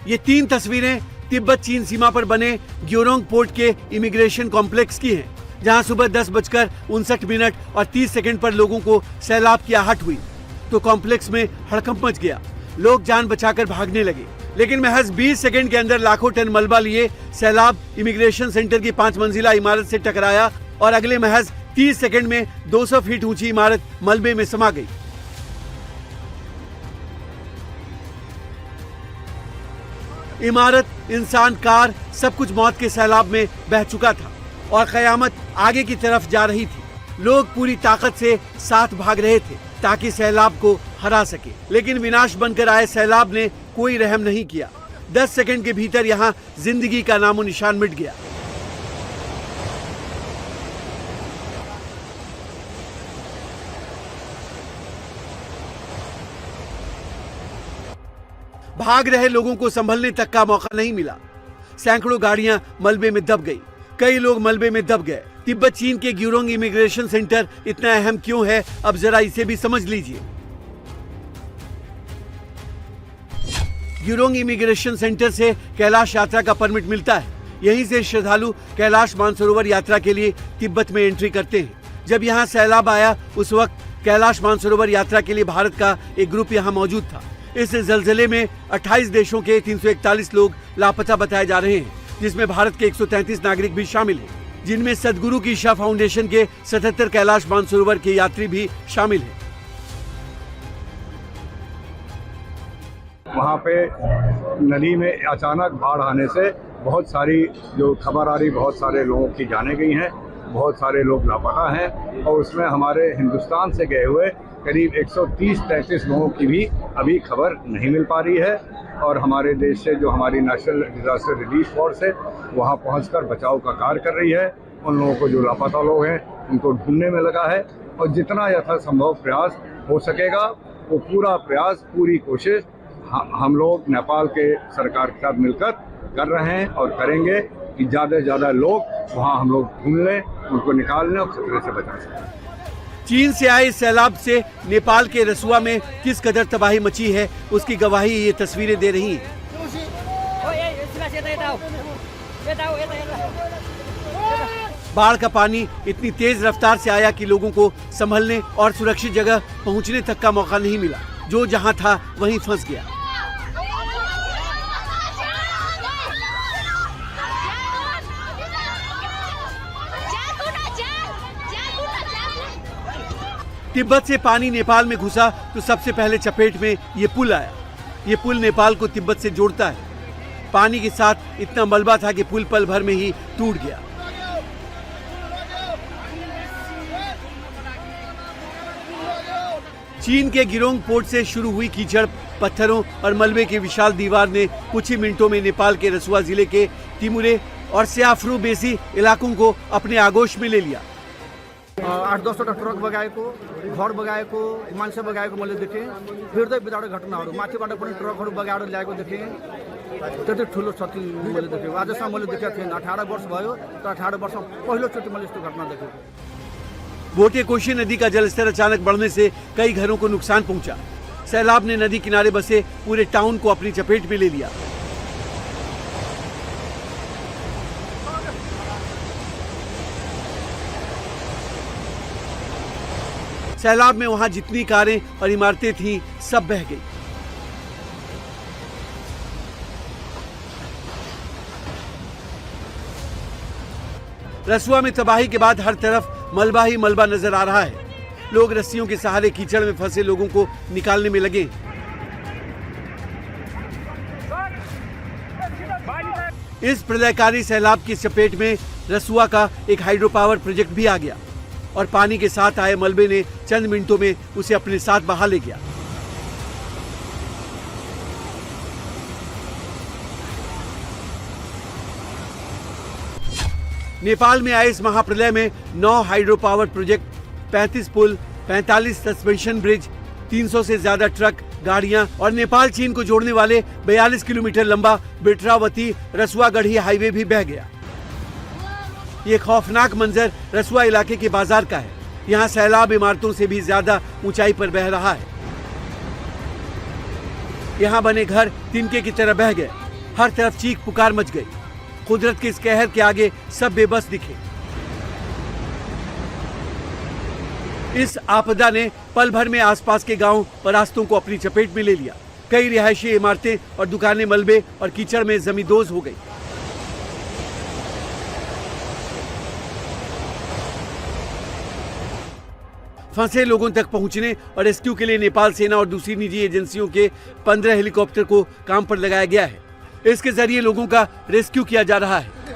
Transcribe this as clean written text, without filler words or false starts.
ये 3 तस्वीरें तिब्बत चीन सीमा पर बने ग्योरोंग पोर्ट के इमिग्रेशन कॉम्प्लेक्स की हैं, जहां सुबह 10:59 और 30 सेकंड पर लोगों को सैलाब की आहट हुई तो कॉम्प्लेक्स में हड़कंप मच गया। लोग जान बचाकर भागने लगे, लेकिन महज 20 सेकंड के अंदर लाखों टन मलबा लिए सैलाब इमिग्रेशन सेंटर की 5 मंजिला इमारत से टकराया और अगले महज 30 सेकंड में 200 फीट ऊंची इमारत मलबे में समा गई। इमारत, इंसान, कार सब कुछ मौत के सैलाब में बह चुका था और कयामत आगे की तरफ जा रही थी। लोग पूरी ताकत से साथ भाग रहे थे ताकि सैलाब को हरा सके, लेकिन विनाश बनकर आए सैलाब ने कोई रहम नहीं किया। 10 सेकंड के भीतर यहाँ जिंदगी का नामो निशान मिट गया। भाग रहे लोगों को संभलने तक का मौका नहीं मिला। सैकड़ों गाड़ियां मलबे में दब गई, कई लोग मलबे में दब गए। तिब्बत चीन के ग्योरोंग इमिग्रेशन सेंटर इतना अहम क्यों है, अब जरा इसे भी समझ लीजिए। ग्योरोंग इमिग्रेशन सेंटर से कैलाश यात्रा का परमिट मिलता है। यहीं से श्रद्धालु कैलाश मानसरोवर यात्रा के लिए तिब्बत में एंट्री करते हैं। जब यहाँ सैलाब आया उस वक्त कैलाश मानसरोवर यात्रा के लिए भारत का एक ग्रुप यहाँ मौजूद था। इस जलजले में 28 देशों के 341 लोग लापता बताए जा रहे हैं, जिसमें भारत के 133 नागरिक भी शामिल हैं, जिनमें सदगुरु की ईशा फाउंडेशन के 77 कैलाश मानसरोवर के यात्री भी शामिल हैं। वहाँ पे नदी में अचानक बाढ़ आने से बहुत सारी जो खबर आ रही, बहुत सारे लोगों की जाने गई हैं, बहुत सारे लोग लापता हैं और उसमें हमारे हिंदुस्तान से गए हुए करीब 130-33 लोगों की भी अभी खबर नहीं मिल पा रही है। और हमारे देश से जो हमारी नेशनल डिजास्टर रिलीफ फोर्स है वहाँ पहुंचकर बचाव का कार्य कर रही है। उन लोगों को जो लापता लोग हैं उनको ढूंढने में लगा है और जितना यथासंभव प्रयास हो सकेगा वो पूरा प्रयास, पूरी कोशिश हम लोग नेपाल के सरकार के साथ मिलकर कर रहे हैं और करेंगे कि ज़्यादा से ज़्यादा लोग वहाँ हम लोग ढूंढ लें, उनको निकाल लें और खतरे से बचा सकें। चीन से आए सैलाब से नेपाल के रसुआ में किस कदर तबाही मची है उसकी गवाही ये तस्वीरें दे रही हैं। बाढ़ का पानी इतनी तेज रफ्तार से आया कि लोगों को संभलने और सुरक्षित जगह पहुंचने तक का मौका नहीं मिला। जो जहां था वहीं फंस गया। तिब्बत से पानी नेपाल में घुसा तो सबसे पहले चपेट में ये पुल आया। ये पुल नेपाल को तिब्बत से जोड़ता है। पानी के साथ इतना मलबा था कि पुल पल भर में ही टूट गया। चीन के गिरोंग पोर्ट से शुरू हुई कीचड़, पत्थरों और मलबे की विशाल दीवार ने कुछ ही मिनटों में नेपाल के रसुआ जिले के तिमुरे और स्याफ्रू बेसी इलाकों को अपने आगोश में ले लिया। 8-10 ट्रक बगाएको, घर बगाएको, मान्छे बगाएको मैले देखेँ। हृदय विदारक घटनाहरू, माथिबाट पनि ट्रकहरू बगाएर ल्याएको देखेँ। त्यति ठुलो क्षति मैले देखेँ। आजसम्म मैले देखेको थिएन। 18 वर्ष भयो, तर 18 वर्ष पहिलोचोटि मैले यस्तो घटना देखेको। बोटे कोशी नदी का जलस्तर अचानक बढ़ने से कई घरों को नुकसान पहुंचा। सैलाब ने नदी किनारे बसे पूरे टाउन को अपनी चपेट में ले लिया। सैलाब में वहां जितनी कारें और इमारतें थीं सब बह गई। रसुआ में तबाही के बाद हर तरफ मलबा ही मलबा नजर आ रहा है। लोग रस्सियों के सहारे कीचड़ में फंसे लोगों को निकालने में लगे। इस प्रलयकारी सैलाब की चपेट में रसुआ का एक हाइड्रो पावर प्रोजेक्ट भी आ गया और पानी के साथ आए मलबे ने चंद मिनटों में उसे अपने साथ बहा ले गया। नेपाल में आए इस महाप्रलय में 9 हाइड्रो पावर प्रोजेक्ट, 35 पुल, 45 सस्पेंशन ब्रिज, 300 से ज्यादा ट्रक, गाड़ियां और नेपाल चीन को जोड़ने वाले 42 किलोमीटर लंबा बेटरावती रसुआ गढ़ी हाईवे भी बह गया। ये खौफनाक मंजर रसुआ इलाके के बाजार का है। यहाँ सैलाब इमारतों से भी ज्यादा ऊंचाई पर बह रहा है। यहाँ बने घर तिनके की तरह बह गए। हर तरफ चीख पुकार मच गई। कुदरत के इस कहर के आगे सब बेबस दिखे। इस आपदा ने पल भर में आसपास के गांव और रास्तों को अपनी चपेट में ले लिया। कई रिहायशी इमारतें और दुकानें मलबे और कीचड़ में जमींदोज हो गई। फंसे लोगों तक पहुंचने और रेस्क्यू के लिए नेपाल सेना और दूसरी निजी एजेंसियों के 15 हेलीकॉप्टर को काम पर लगाया गया है। इसके जरिए लोगों का रेस्क्यू किया जा रहा है।